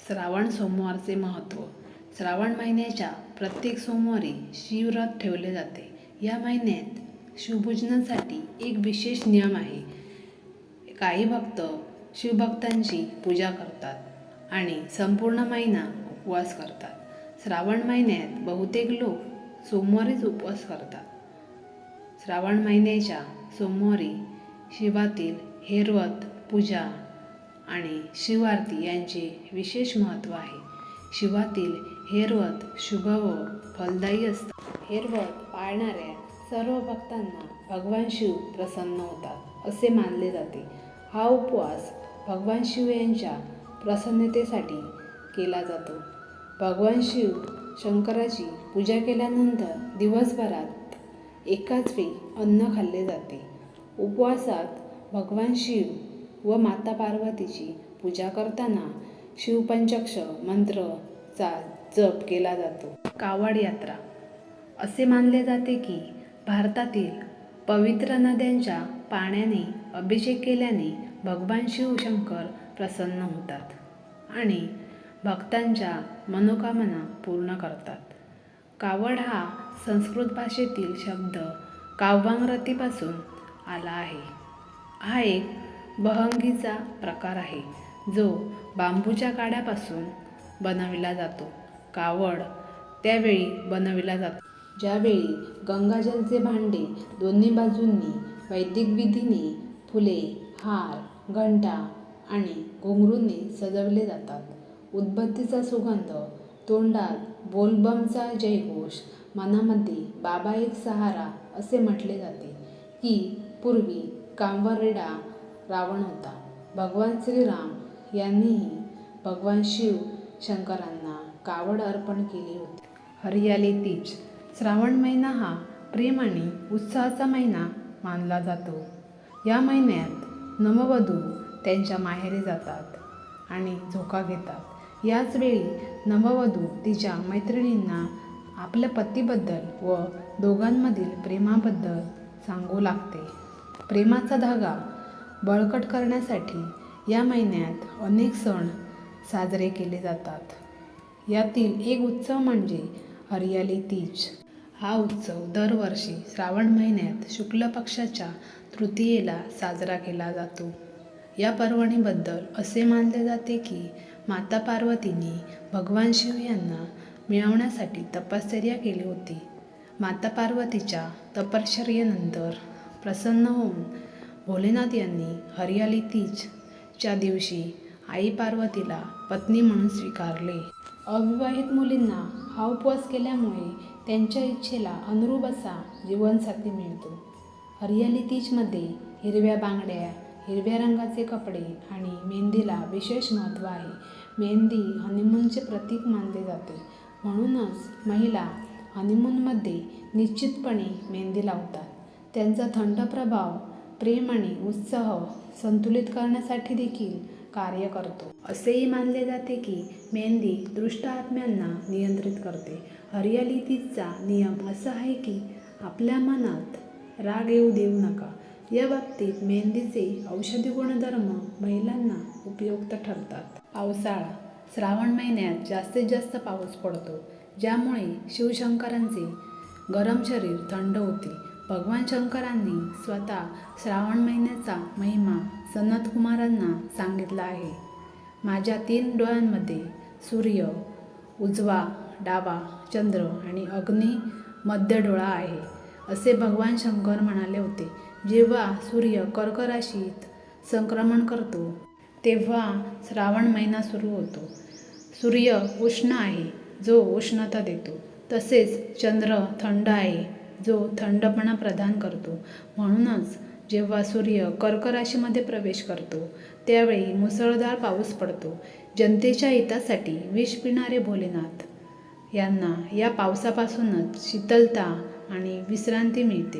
श्रावण सोमवारचे महत्त्व. श्रावण महिन्याच्या प्रत्येक सोमवारी शिवव्रत ठेवले जाते. या महिन्यात शिवपूजनासाठी एक विशेष नियम आहे. काही भक्त शिवभक्तांची पूजा करतात आणि संपूर्ण महिना उपवास करतात. श्रावण महिन्यात बहुतेक लोक सोमवारीच उपवास करतात. श्रावण महिन्याच्या सोमवारी शिवातील हेरवत पूजा आणि शिवआरती यांचे विशेष महत्त्व आहे. शिवातील हेरवत शुभ व फलदायी असतात. हेरवत पाळणाऱ्या सर्व भक्तांना भगवान शिव प्रसन्न होतात असे मानले जाते. हा उपवास भगवान शिव यांच्या प्रसन्नतेसाठी केला जातो. भगवान शिव शंकराची पूजा केल्यानंतर दिवसभरात एकाच वेळी अन्न खाल्ले जाते. उपवासात भगवान शिव व माता पार्वतीची पूजा करताना शिवपंचाक्षर मंत्राचा जप केला जातो. कावड यात्रा. असे मानले जाते की भारतातील पवित्र नद्यांच्या पाण्याने अभिषेक केल्याने भगवान शिव शंकर प्रसन्न होतात आणि भक्तांच्या मनोकामना पूर्ण करतात. कावड हा संस्कृत भाषेतील शब्द काव्यांगरतीपासून आला आहे. हा एक भंगीचा प्रकार आहे जो बांबूच्या काड्यापासून बनविला जातो. कावड त्यावेळी बनविला जातो ज्यावेळी गंगाजलचे भांडे दोन्ही बाजूंनी वैदिक विधीने फुले, हार, घंटा आणि घुंगरूंनी सजवले जातात. उदबत्तीचा सुगंध, तोंडात बोलबमचा जयघोष, मनामध्ये बाबा एक सहारा असे म्हटले जाते की पूर्वी कांवरेडा रावण होता. भगवान श्रीराम यांनीही भगवान शिव शंकरांना कावड अर्पण केली होती. हरियाली तीज. श्रावण महिना हा प्रेम आणि उत्साहाचा महिना मानला जातो. या महिन्यात नववधू त्यांच्या माहेरी जातात आणि झोका घेतात. याच वेळी नववधू तिच्या मैत्रिणींना आपल्या पतीबद्दल व दोघांमधील प्रेमाबद्दल सांगू लागते. प्रेमाचा धागा बळकट करण्यासाठी या महिन्यात अनेक सण साजरे केले जातात. यातील एक उत्सव म्हणजे हरियाली तीज. हा उत्सव दरवर्षी श्रावण महिन्यात शुक्ल पक्षाच्या तृतीयेला साजरा केला जातो. या पर्वणीबद्दल असे मानले जाते की माता पार्वतीने भगवान शिव यांना मिळवण्यासाठी तपश्चर्या केली होती. माता पार्वतीच्या तपश्चर्येनंतर प्रसन्न होऊन भोलेनाथ यांनी हरियाली तीजच्या दिवशी आई पार्वतीला पत्नी म्हणून स्वीकारले. अविवाहित मुलींना हा उपवास केल्यामुळे त्यांच्या इच्छेला अनुरूप असा जीवनसाथी मिळतो. हरियाली तीजमध्ये हिरव्या बांगड्या, हिरव्या रंगाचे कपडे आणि मेहंदीला विशेष महत्त्व आहे. मेहंदी हनीमूनचे प्रतीक मानले जाते. म्हणूनच महिला हनीमूनमध्ये निश्चितपणे मेहंदी लावतात. त्यांचा थंड प्रभाव प्रेम आणि उत्साह संतुलित करण्यासाठी देखील कार्य करतो. असेही मानले जाते की मेहंदी दुष्ट आत्म्यांना नियंत्रित करते. हरियाली तीजचा नियम असा आहे की आपल्या मनात राग येऊ देऊ नका. या बाबतीत मेहंदीचे औषधी गुणधर्म महिलांना उपयुक्त ठरतात. पावसाळा. श्रावण महिन्यात जास्तीत जास्त पाऊस पडतो ज्यामुळे शिवशंकरांचे गरम शरीर थंड होते. भगवान शंकरांनी स्वतः श्रावण महिन्याचा महिमा सनतकुमारांना सांगितला आहे. माझ्या 3 डोळ्यांमध्ये सूर्य उजवा, डावा चंद्र आणि अग्नी मध्य डोळा आहे असे भगवान शंकर म्हणाले होते. जेव्हा सूर्य कर्क राशीत संक्रमण करतो तेव्हा श्रावण महिना सुरू होतो. सूर्य उष्ण आहे जो उष्णता देतो. तसेच चंद्र थंड आहे जो थंडपणा प्रदान करतो. म्हणूनच जेव्हा सूर्य कर्क राशीमध्ये प्रवेश करतो त्यावेळी मुसळधार पाऊस पडतो. जनतेच्या हितासाठी विष पिणारे भोलेनाथ यांना या पावसापासूनच शीतलता आणि विश्रांती मिळते.